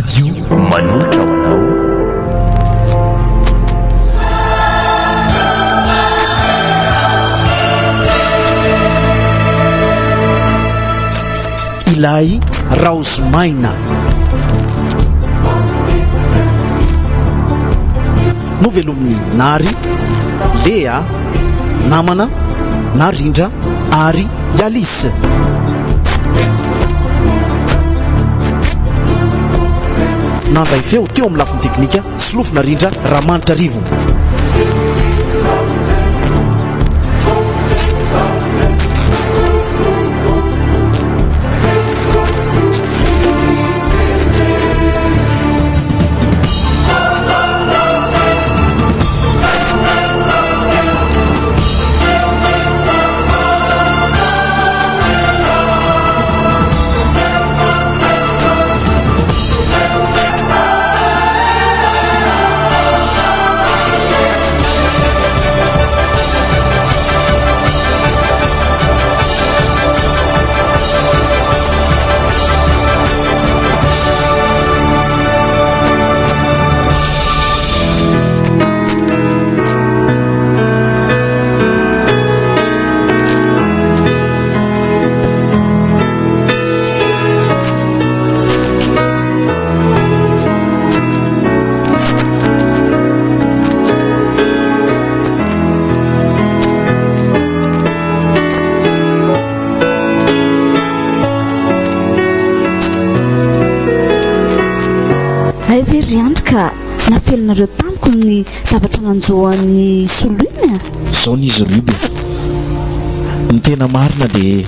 radio manolotra hoanao. ilay raozimaina novelomin'ny nary lea namana na rindra ary yalisy nandray feo teo amin'ny lafiny teknika solofina rindra rahamanitra rivo. Andrika nafelinareo tamiko ny zavatra nanjoan'ny solina zao n'izy ruby ny tena marina dia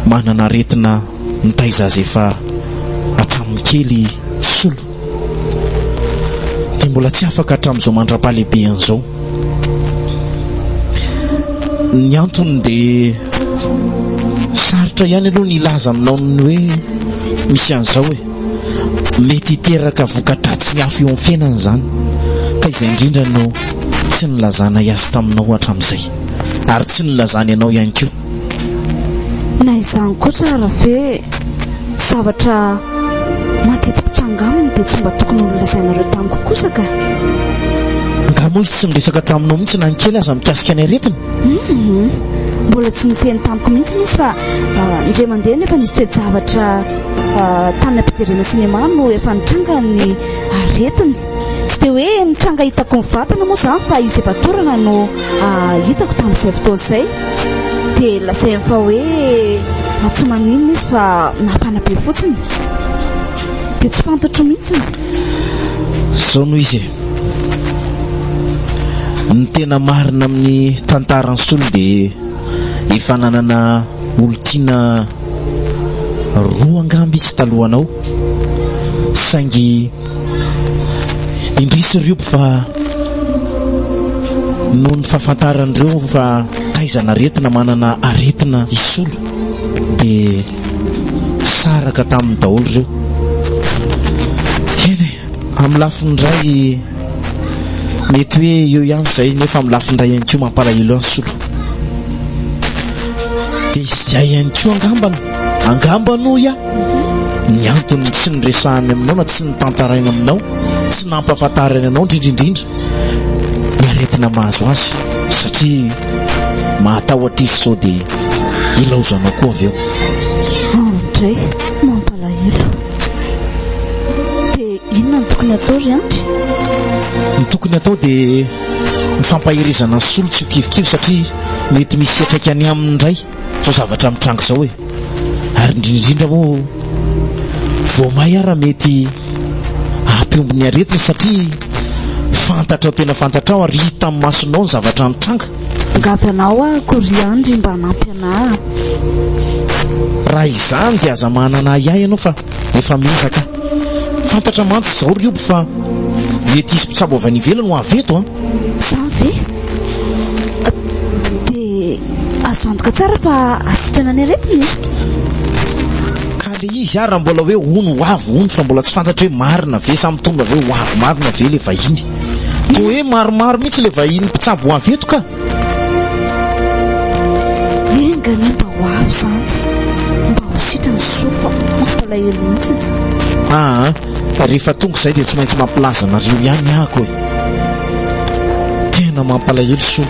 manana aretina nitaizazy efa hatramin'ny kely solo dia mbola tsy afaka hatramin'izao mandra-pahalehibe an'izao. Ny antony dia sarotra ihany aloha ny ilaza aminao ny hoe misy an'izao hoe mety hiteraka vokadratsy ny afo eo amin'ny fiainana izany ka izay indrindra no tsy nilazana iazy taminao hatramin'izay ary tsy nilazany ianao ihany koa. na izany kosa raha ve zavatra matetika trangaminy dia tsy mba tokony nolazainareo tamiko kosa ka angamo izy tsy niresaka taminao mihitsy na ny kely aza mikasika ny aretina. mbola tsy niteny tamiko mihitsy izy fa ndre mandeha nefa nisy toe-javatra tany ampijerena sinema no efa nitranga ny aretiny tsy dia hoe nitranga hitako ny vatana moa izany fa izy efa torana no hitako tamin'izay fotoana izay dia lasainy fa hoe tsy maninona izy fa nafana be fotsiny dia tsy fantatro mihitsy zao noho izy ny tena marina amin'ny tantarany solo dia efa nanana olo-tiana roa angamby izy talohanao saingy indrisy riopo fa noho ny fahafantaran'ireo fa taizana aretina manana aretina isolo dia saraka tamin'ny daholo ireo eny amin'ny lafiny ray mety hoe eo ihany izay nefa amin'ny lafiny ray ihany koa mampalahelo any solo dia izay ihany koa angambano ia ny antony tsy niresahany aminao na tsy nitantaraina aminao tsy nampahafantarany anao indrindraindrindra ny aretina mahazo azy satria mahatahotra izy sao dia ilaozanao koa avy eo ndray mampalahelo dia inona ny tokony atao ry andry ny tokony atao dia mifampahirizana ny solo tsy hokivikivy satria mety misy setraikany aminy indray fao zavatra mitrango izao hoe ary indrindraindrindra moa vao may ara mety ampiombony aretina satria fantatrao tena fantatrao ary hita amin'ny masonao ny zavatra mitranga ngavy anao akory andry mba hanampy ana raha izany dia aza manana iay ianao fa efa mizaka fantatra mantsy izao riobo fa mety isy mpitsabo avy any ivelany ho aveto zany ve dia azo antoka tsara fa asitrana ny aretina ka le izy ary raha mbola hoe ono hoavo ono fa mbola tsy fantatra hoe marina ve samy tonga ve hoavo marina ve le vahiny to hoe maromaro mihitsy le vahiny mpitsabo ho aveto ka engany mba ho avy zany mba ho sitrany sofa mampalahelo mihitsy. Rehefa tonga izay dia tsy maintsy mampilaza anareo ihany ahako e. Tena mampalahelo soa.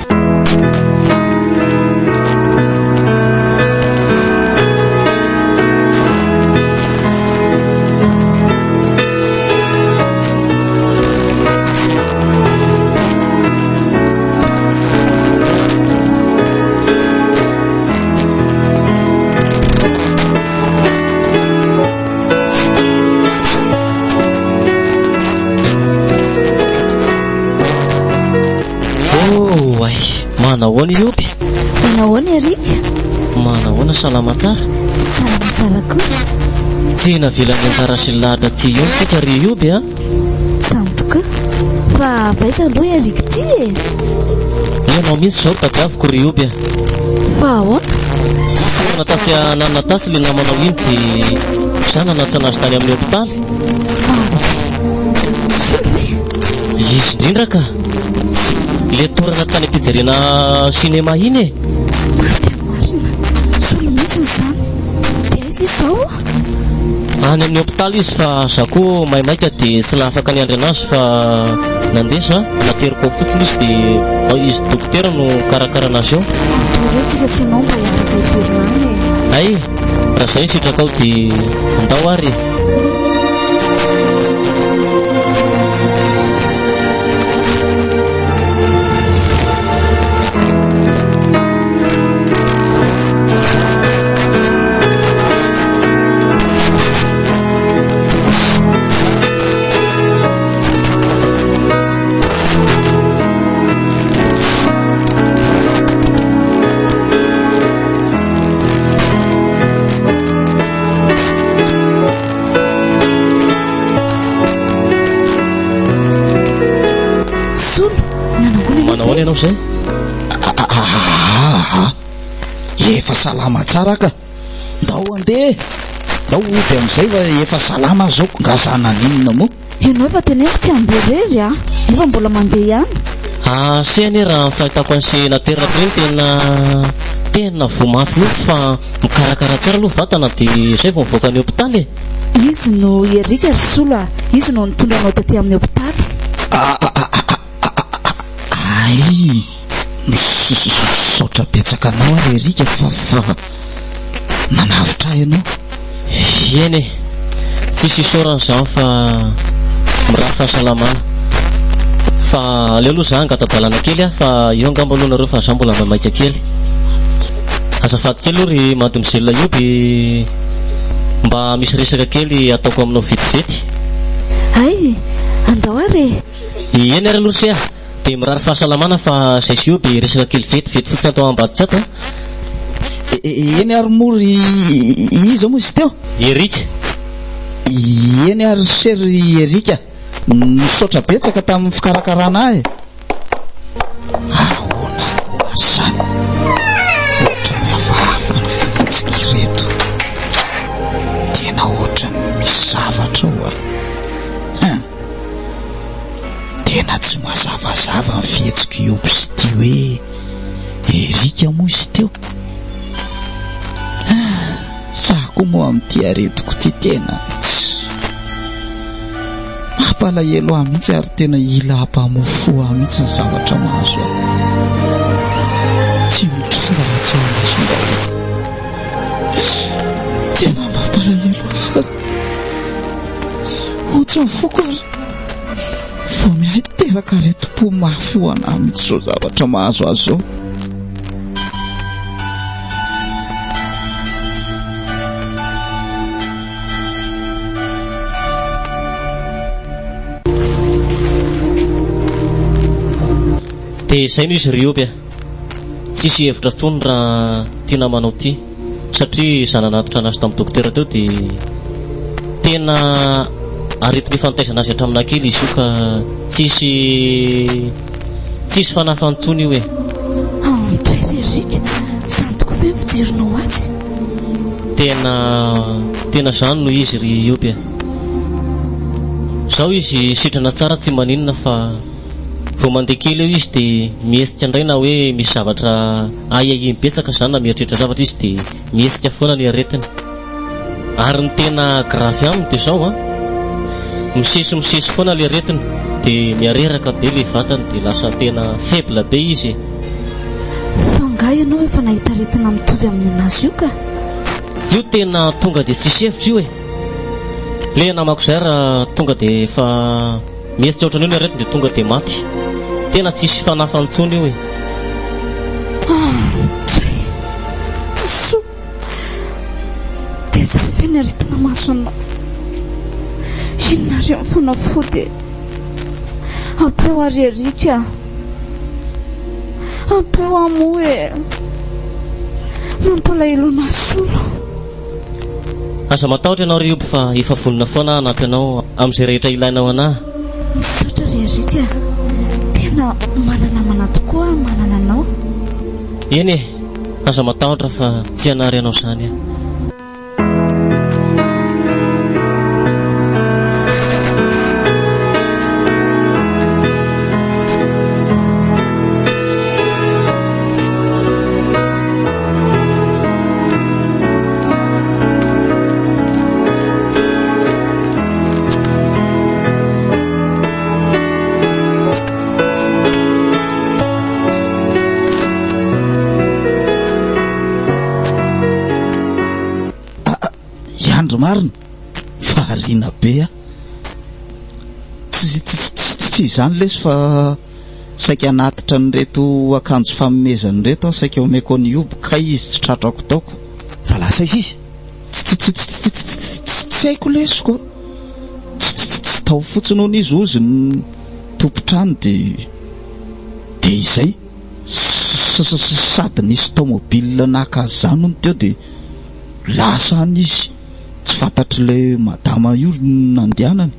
Manahoana ioby? Manahoana Erika? Manahoana salama tsara? Salama tsara koa. Tena velany anjara sy lahatra ty io tika ry ioby a? Zany tokoa. Fa vaiza aloha Erika ty e? Ianao mihitsy izao tadiaviko ry ioby a. Fa ahoana? Natasy nanana tasy le namanao iny dia sana natsanazy tany amin'ny hôpitaly. Izy indrindra ka? Le torana tany am-pijerena sinema iny e? Marina, solo mihitsy izany. Dia izy izao? Any amin'ny hôpitaly izy fa za koa maimaika dia tsy nahafaka niandry anazy fa nandesa nateriko ao fotsiny izy dia izy dokotera no karakara anazy eo. Rehetra tsy anao mba hiaraka ivelany e? Ay, raha izay sitraka ao dia andao ary. Manao zay? Efa salama tsara ka. Ndao andeha. Ndao dia amin'izay fa efa salama zao ngazana ninona moa. Ianao efa tena tsy handeha rery a? Nefa mbola mandeha ihany? Seny raha fahitako an'izay nateraka ireny tena vomafy mihitsy fa mikarakara tsara aloha vatana dia izay vao mivoaka ny hôpitaly e. Izy no Erika ry sola, izy no nitondra anao taty amin'ny hôpitaly. Ay, misaotra betsaka anao ary Erika fa nanavitra ianao. Eny e, tsisy isaorana izao fa mirafy fahasalamana. Fa aleo aloha za angatadalana kely fa io angamba aloha nareo fa za mbola mamaika kely. Azafady kely aloha ry mademoiselle ioby, mba misy resaka kely ataoko aminao vetivety. Ay, andao ary. Eny ary aloha sea dia mirary fahasalamana fa izay sy ioby resaka kely vetivety fotsiny atao ambadika ato. Eny ary mory iza moa izy teo? Erika. Eny ary sery Erika, misaotra betsaka tamin'ny fikarakarana ahy. Ahoana loazany? Ohatra ny hafahafa ny fihetsika ireto. Tena ohatra misy zavatra ao. Tena tsy mazavazava ny fihetsika ioby sy ty hoe Erika moa izy teo. Sako moa amin'ity aretiko ty tena mampalahelo ahy mihitsy ary tena ila hampamofo ahy mihitsy ny zavatra mahazo ahy. Tsy mitranga raha tsy amasondao. Tena mampalahelo ahy sary. Ohatrany foko ary vao mihay teraka reto-po mafy ho anahy mihitsy zao zavatra mahazo azy zao. Dia izay no izy Rioby a, tsisy hevitra tsony raha tiana manao ty satria za nanatitra anazy tamin'ny dokotera teo dia tena aretina fantaizana azy hatraminay kely izy io ka tsisy fanafantsony io e. Mitray Erika, izany tokoa ve fijeronao azy? Tena izany no izy Rioby a. Zao izy sitrana tsara tsy maninona fa vao mandeha kely eo izy dia mihesika indray na hoe misy zavatra ahiahiny betsaka izany na mieritreritra zavatra izy dia mihesika foana ny aretina. Ary ny tena gravy aminy dia zao misesy foana le retina dia miareraka be le vatany dia lasa tena faible be izy. Fa nga ianao efa nahita retina mitovy amin'ny anazy io ka? Io tena tonga dia tsisy hevitra io le namako zay raha tonga dia efa mihetsika ohatran'io le retina dia tonga dia maty. Tena tsisy fanafantsony io dia zany fe ny aretina masonao. Inona reo fanafody apeo arerika apeo amoe mampalahelo nasolo. Aza matahotra ianao rioby fa efa vonona foana anampy anao amin'izay rehetra ilainao anahy. Misaotra rerika, tena manana tokoa manana anao. Eny aza matahotra fa tsy anary anao zany marina fahariana be tsy izany lesy fa saika anatitra nyreto akanjo famomezany reto saika omeko ny obo ka izy tsy tratrako taoko fa lasa izy tsy haiko lesiko tsy tao fotsiny hono izy ozy ny tompotrano dia izay sady nisy tomobile nakazy zany hono teo dia lasany izy tsy fantatry madama io nandehanany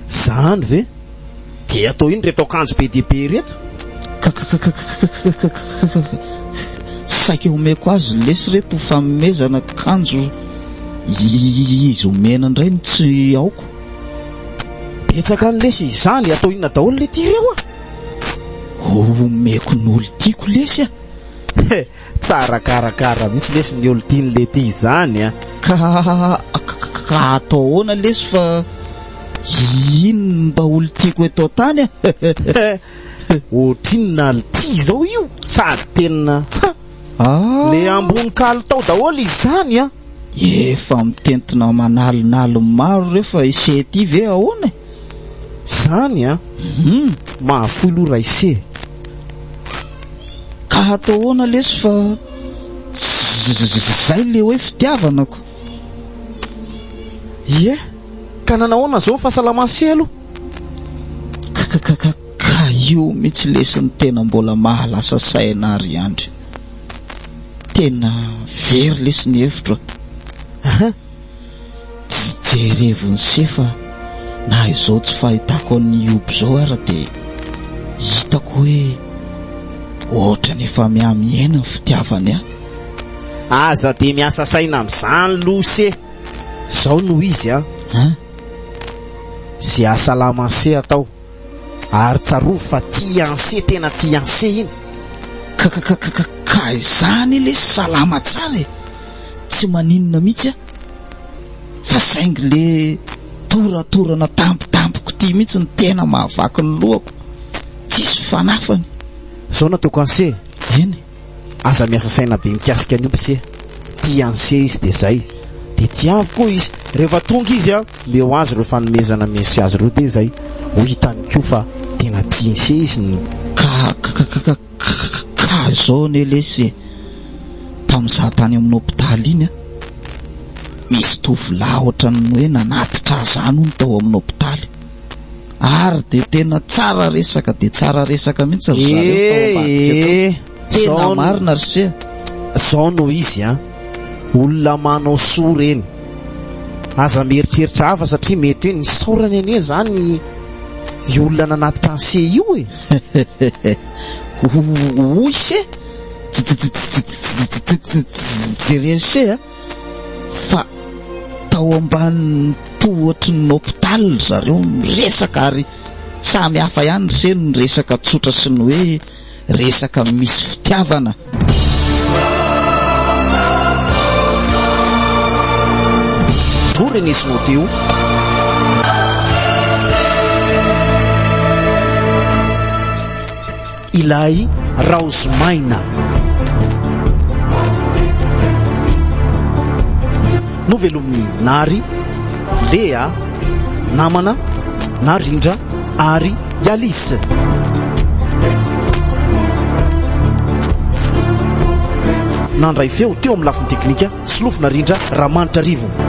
zany ve dia atao iny reto akanjo be dia be reto saika omeko azy lesy reto famomezana akanjo izy omena indray ny tsy aoko betsaka ny lesy izany atao inona daholo le ty reo omeko ny olo tiako lesy tsara karakara mihitsy lesy ny olo tiany le ty izany ka atao ahoana lesy fa ino mba olo tiako eto tany ohatrinona lity zao io sady tena le ambony kalo tao daholo izany efa mitentina manalinalo maro rehefa ise ty ve ahoana zany mahafoy lo raha ise ka atao ahoana lesy fa zay le hoe fitiavanako ka nanahoana zao fahasalamase aloha ka io mihitsy lesiny tena mbola mahalasa saina ary andry tena very lesy ny hevitra jerevony sefa na izao tsy fahitako ny obo zao ara dia hitako hoe ohatrany efa miamiaina ny fitiavany aza dia miasa saina amin'izany lose zao no izy zay asalamase atao ary tsarova fa tianse tena tianse iny ka izany le salama tsara tsy maninona mihitsy fa saingy le toratorana tampotampoko ty mihitsy ny tena mahavaky ny lohako tsisy fanafany zao nataoko anse eny aza miasa saina be mikasika any oby se tianse izy dia zay dia tiavy koa izy rehefa tonga izy le ho azy reo fanomezana misy azy reo dia zay ho hitany koa fa tena tianse izy ny ka zao ne lesy tamin'izaho tany amin'ny hôpitaly iny misy tovolahy ohatrany hoe nanatitra zany hono tao amin'ny hôpitaly ary dia tena tsara resaka dia tsara resaka mihitsy ry zareo tena marina ry se zao no izy olona manao soa reny aza mieritreritra hafa satria mety hoe nisaorany ane zany i olona nanatitra anse io oy se jereny se fa tao ambany tohatry ny hôpitaly ry zareo miresaka ary samy hafa ihany ry se ny resaka tsotra sy ny hoe resaka misy fitiavana torenesinao teo ilay raozimaina novelomin'ny nary lea namana narindra ary yalisy nandray feo teo amin'ny lafiny teknika solofina rindra raha manitra rivo